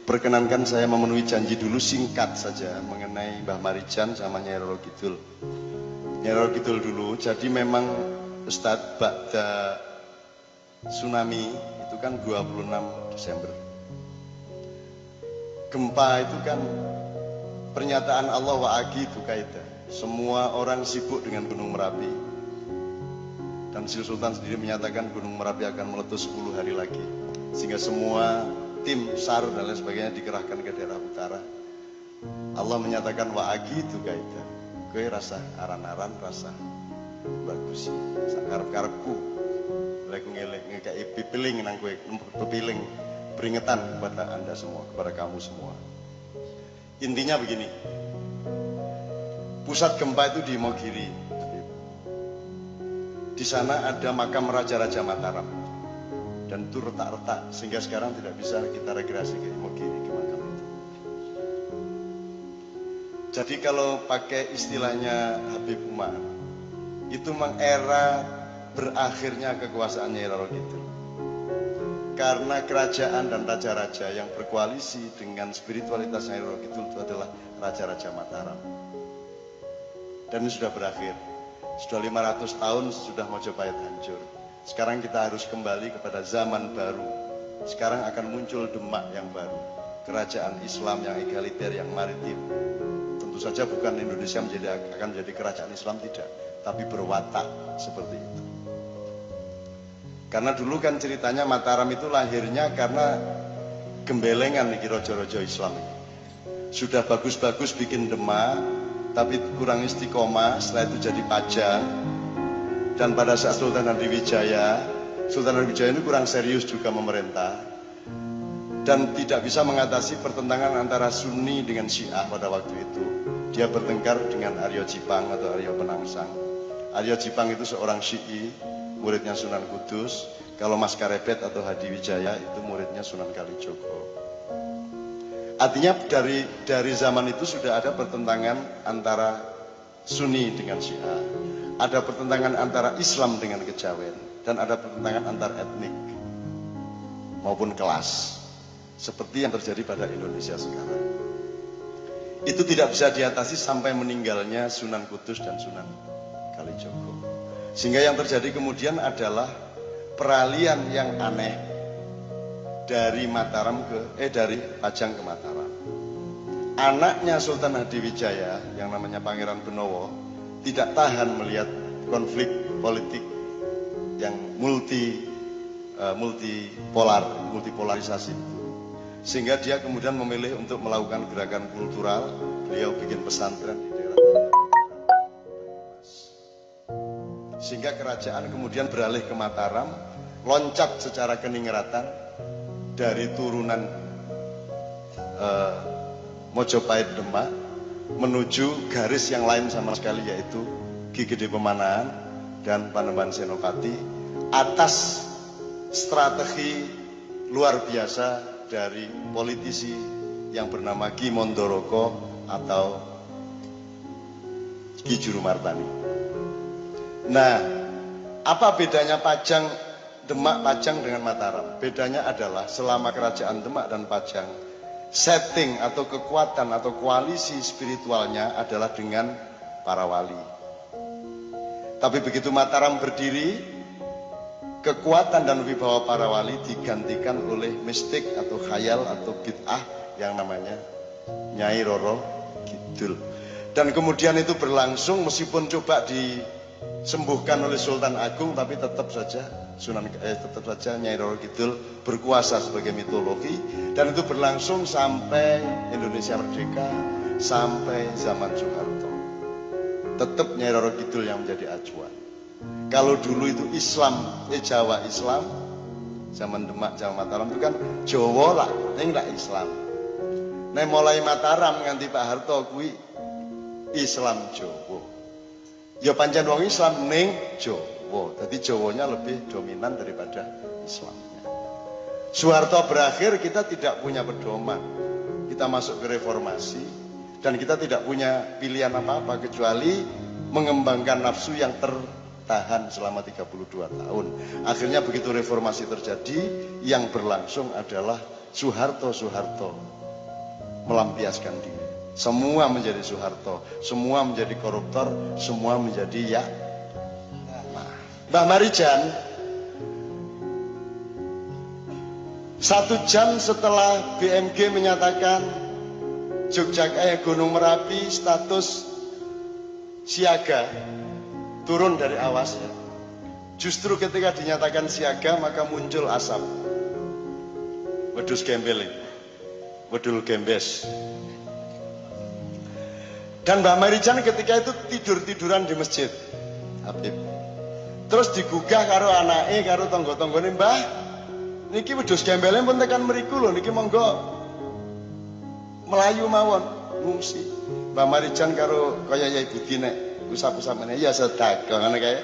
Perkenankan saya memenuhi janji dulu singkat saja mengenai Mbah Marijan sama Nyai Roro Kidul. Nyai Roro Kidul dulu, jadi memang Ustadz Ba'da tsunami itu kan 26 Desember. Gempa itu kan pernyataan Allah wa'agi itu kaidah. Semua orang sibuk dengan Gunung Merapi. Dan Sri Sultan sendiri menyatakan Gunung Merapi akan meletus 10 hari lagi. Sehingga semua tim SAR dan lain sebagainya dikerahkan ke daerah utara. Allah menyatakan wa'agi itu kaidah. Gue rasa aran-aran, rasa bagus. Sakarep-karepku. Lagu ngelek ngekei pipiling nang gue pipiling peringatan kepada Anda semua, kepada kamu semua. Intinya begini. Pusat gempa itu di Imogiri. Di sana ada makam Raja-Raja Mataram. Dan itu retak-retak sehingga sekarang tidak bisa kita rekreasi ke Imogiri, ke makam itu. Jadi kalau pakai istilahnya Habib Umar, itu memang era berakhirnya kekuasaan Nyai Roro Kidul. Karena kerajaan dan raja-raja yang berkoalisi dengan spiritualitas Nyai Roro Kidul itu adalah Raja-Raja Mataram. Dan ini sudah berakhir. Sudah 500 tahun sudah Mojopahit hancur. Sekarang kita harus kembali kepada zaman baru. Sekarang akan muncul Demak yang baru. Kerajaan Islam yang egaliter, yang maritim. Tentu saja bukan Indonesia akan menjadi kerajaan Islam, tidak. Tapi berwatak seperti itu. Karena dulu kan ceritanya Mataram itu lahirnya karena gembelengan nih rojo-rojo Islam. Sudah bagus-bagus bikin Demak, tapi kurang istiqomah, setelah itu jadi Pajang. Dan pada saat Sultan Hadiwijaya ini kurang serius juga memerintah dan tidak bisa mengatasi pertentangan antara Sunni dengan Syiah pada waktu itu. Dia bertengkar dengan Aryo Jipang atau Aryo Penangsang. Aryo Jipang itu seorang Syi'i, muridnya Sunan Kudus. Kalau Mas Karebet atau Hadiwijaya itu muridnya Sunan Kalijogo. Artinya dari zaman itu sudah ada pertentangan antara Sunni dengan Syiah. Ada pertentangan antara Islam dengan kejawen dan ada pertentangan antar etnik maupun kelas seperti yang terjadi pada Indonesia sekarang. Itu tidak bisa diatasi sampai meninggalnya Sunan Kudus dan Sunan Kalijogo. Sehingga yang terjadi kemudian adalah peralihan yang aneh dari dari Pajang ke Mataram. Anaknya Sultan Hadiwijaya yang namanya Pangeran Benowo tidak tahan melihat konflik politik yang multipolarisasi itu. Sehingga dia kemudian memilih untuk melakukan gerakan kultural. Beliau bikin pesantren di daerah Banyumas. Sehingga kerajaan kemudian beralih ke Mataram, loncat secara keningratan dari turunan Mojopahit Demak menuju garis yang lain sama sekali, yaitu Ki Gede Pemanahan dan Panembahan Senopati atas strategi luar biasa dari politisi yang bernama Ki Mondoroko atau Ki Jurumartani. Nah, apa bedanya Pajang, Demak, Pajang dengan Mataram? Bedanya adalah selama kerajaan Demak dan Pajang, setting atau kekuatan atau koalisi spiritualnya adalah dengan para wali. Tapi begitu Mataram berdiri, kekuatan dan wibawa para wali digantikan oleh mistik atau khayal atau bid'ah yang namanya Nyai Roro Kidul. Dan kemudian itu berlangsung meskipun coba disembuhkan oleh Sultan Agung, tapi tetap saja Nyai Roro Kidul berkuasa sebagai mitologi, dan itu berlangsung sampai Indonesia merdeka, sampai zaman Soeharto. Tetap Nyai Roro Kidul yang menjadi acuan. Kalau dulu itu Jawa Islam, zaman Demak, zaman Mataram itu kan Jawa lah, ini enggak Islam. Nah mulai Mataram nganti Pak Harto kuwi Islam Jawa. Ya pancen wong Islam ning Jawa. Jadi Jawanya lebih dominan daripada Islamnya. Soeharto berakhir, kita tidak punya pedoman. Kita masuk ke reformasi dan kita tidak punya pilihan apa-apa kecuali mengembangkan nafsu yang tertahan selama 32 tahun. Akhirnya begitu reformasi terjadi, yang berlangsung adalah Soeharto melampiaskan diri. Semua menjadi Soeharto, semua menjadi koruptor, semua menjadi ya. Mbah Marijan 1 jam setelah BMG menyatakan Gunung Merapi status siaga, turun dari awas ya. Justru ketika dinyatakan siaga maka muncul asap. Wedhus gembel, wedul gembes. Dan Mbah Marijan ketika itu tidur-tiduran di masjid Habib. Terus digugah karo anake karo tangga-tanggane, "Mbah, niki wedhus gembele pun tekan mriku lho, niki monggo melayu mawon ngungsi." Mbah Marijan karo kaya Yai Budi nek usap-usap meneh ya sedekah ngene kae.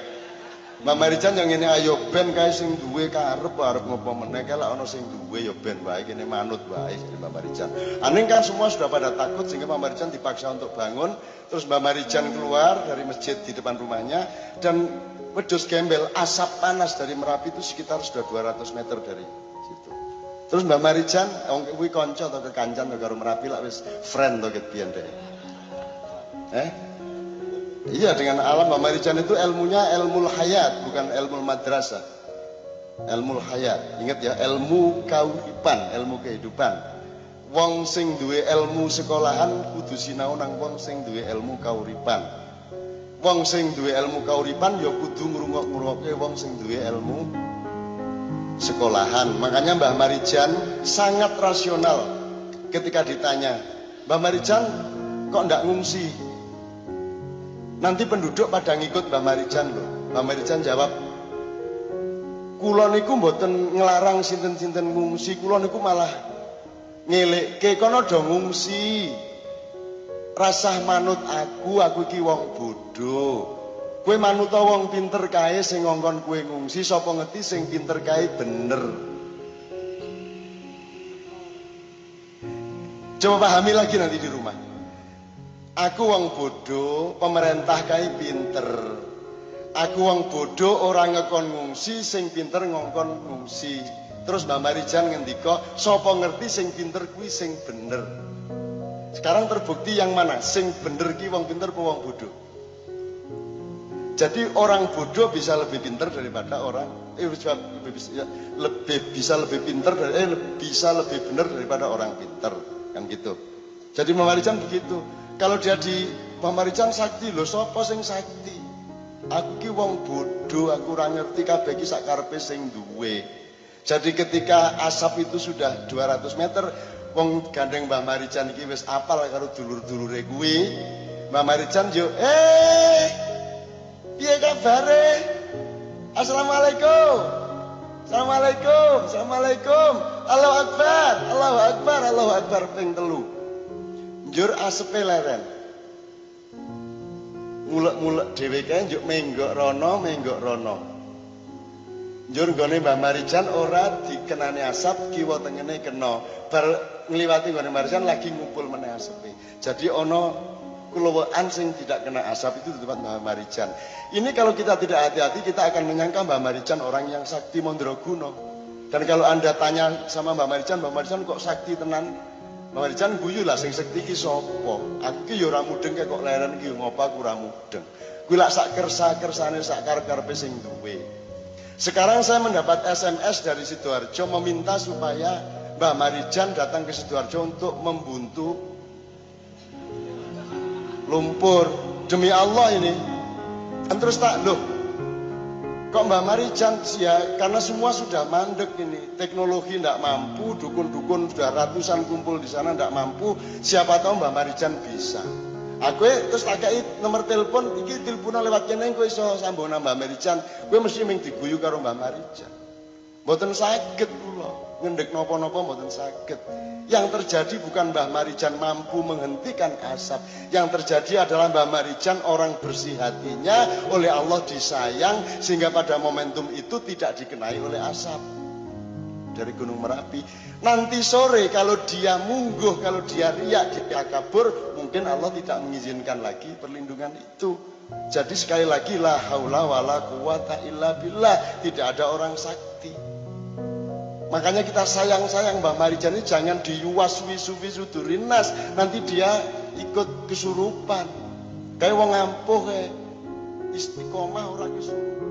Mbah Marijan yang ngene ayo ben kae sing duwe karep arep ngopo meneh kae lek ana sing duwe ya ben wae kene manut wae Mbah Marijan. Aning kan semua sudah pada takut sehingga Mbah Marijan dipaksa untuk bangun. Terus Mbah Marijan keluar dari masjid di depan rumahnya dan wedhus gembel asap panas dari Merapi itu sekitar sudah 200 meter dari situ. Terus Mbah Marijan wong kuwi kanca atau kekancan karo Merapi lak wis friend to ket biyen deh. Iya, dengan alam. Mbah Marijan itu ilmunya ilmu hayat, bukan ilmu madrasah. Ilmu hayat. Ingat ya, ilmu kauripan, ilmu kehidupan. Wong sing duwe ilmu sekolahan kudu sinau nang wong sing duwe ilmu kauripan. Wong sing duwe ilmu kauripan ya kudu ngrungok-ngrungokke wong sing duwe ilmu sekolahan. Makanya Mbah Marijan sangat rasional ketika ditanya, "Mbah Marijan kok ndak ngungsi?" Nanti penduduk pada ngikut Mbah Marijan loh. Mbah Marijan jawab, "Kula niku mboten nglarang sinten-sinten ngungsi, kula niku malah ngelekke kono do ngungsi. Rasah manut aku iki wong bodho. Kowe manut wong pinter kae sing ngongkon kowe ngungsi, sapa ngerti sing pinter kae bener." Coba pahami lagi nanti di rumah. Aku wong bodoh, pemerintah kae pinter. Aku wong bodoh, orang ngekon ngungsi, sing pinter ngongkon ngungsi. Terus Mbah Marijan ngendika, sapa ngerti sing pinter kuwi sing bener. Sekarang terbukti yang mana? Sing bener ki wong pinter apa wong bodoh? Jadi orang bodoh bisa lebih pinter daripada orang bisa lebih pinter dari bisa lebih bener daripada orang pinter, kan gitu. Jadi Mbah Marijan begitu. Kalau dia di Mbah Marijan sakti lho, sapa sing sakti? Aku ki wong bodoh, aku ora ngerti kabeh ki sak karepe sing duwe. Jadi ketika asap itu sudah 200 meter, wong gandeng Mbah Marijan iki wis apal karo dulur-dulure kuwi. Mbah Marijan yo, piye kabare? Assalamualaikum. Assalamualaikum. Assalamualaikum. Allahu Akbar. Allahu Akbar. Allahu Akbar ping 3. Njur asepe leren. Mulek-mulek dhewe kae njuk menggok rono. Njur nggone Mbah Marijan ora dikenani asap, kiwa tengene kena. Bar ngliwati nggone Marijan lagi ngumpul meneh asepe. Jadi ana kelowaan sing tidak kena asap itu di tempat Mbah Marijan. Ini kalau kita tidak hati-hati kita akan menyangka Mbah Marijan orang yang sakti mandraguna. Dan kalau Anda tanya sama Mbah Marijan kok sakti tenan? Mbah Marijan guyu lah sing sekti ki sapa? Aku ki ya ora mudeng kok leren ki ngopo aku ora mudeng. Kuwi lak sak kersa-kersane sak karep-karepe sing duwe. Sekarang saya mendapat SMS dari Sidoarjo meminta supaya Mbah Marijan datang ke Sidoarjo untuk membuntu lumpur. Demi Allah ini. Kan terus tak loh. Kok Mbah Marijan ya karena semua sudah mandek ini, teknologi tidak mampu, dukun-dukun sudah ratusan kumpul di sana tidak mampu, siapa tahu Mbah Marijan bisa. Aku terus tak kei nomor telepon, iki teleponan lewat kene kowe iso sambung Mbah Marijan, kowe mesti ming diguyu karo Mbah Marijan. Mboten saged kula, ngendhek napa-napa mboten saged. Yang terjadi bukan Mbah Marijan mampu menghentikan asap. Yang terjadi adalah Mbah Marijan orang bersih hatinya, oleh Allah disayang, sehingga pada momentum itu tidak dikenai oleh asap dari Gunung Merapi. Nanti sore kalau dia mungguh, kalau dia riak, dia kabur, mungkin Allah tidak mengizinkan lagi perlindungan itu. Jadi sekali lagi, la haula wala quwata illa billah, tidak ada orang sakti. Makanya kita sayang-sayang Mbak Marijan ini jangan diuas wisu-wisu durinas, nanti dia ikut kesurupan. Kayak wong ampuh istiqomah ora kesurupan.